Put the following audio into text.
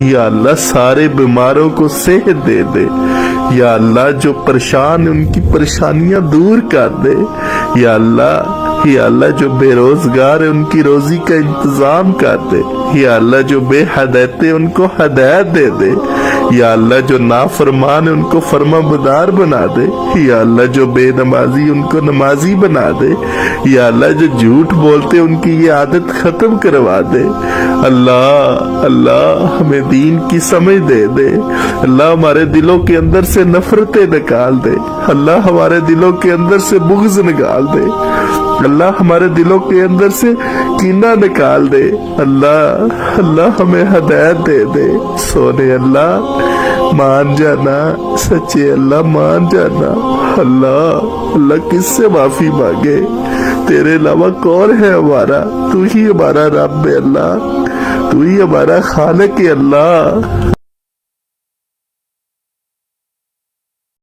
یا اللہ سارے بیماروں کو صحت دے دے، یا اللہ جو پریشان ان کی پریشانیاں دور کر دے، یا اللہ جو بے روزگار ہے ان کی روزی کا انتظام کر دے، یا اللہ جو بے ہدایت ہے ان کو ہدایت دے دے، یا اللہ جو نافرمان ہے ان کو فرما بردار بنا دے، یا اللہ جو بے نمازی ان کو نمازی بنا دے، یا اللہ جو جھوٹ بولتے ان کی یہ عادت ختم کروا دے۔ اللہ ہمیں دین کی سمجھ دے دے، اللہ ہمارے دلوں کے اندر سے نفرتیں نکال دے، اللہ ہمارے دلوں کے اندر سے بغض نکال دے، اللہ ہمارے دلوں کے اندر سے کینہ نکال دے، اللہ ہمیں ہدایت دے دے۔ سونے اللہ مان جانا، سچے اللہ مان جانا۔ اللہ کس سے معافی مانگے؟ تیرے علاوہ کون ہے ہمارا؟ تو ہی ہمارا رب ہے اللہ، تو ہی ہمارا خالق ہے اللہ۔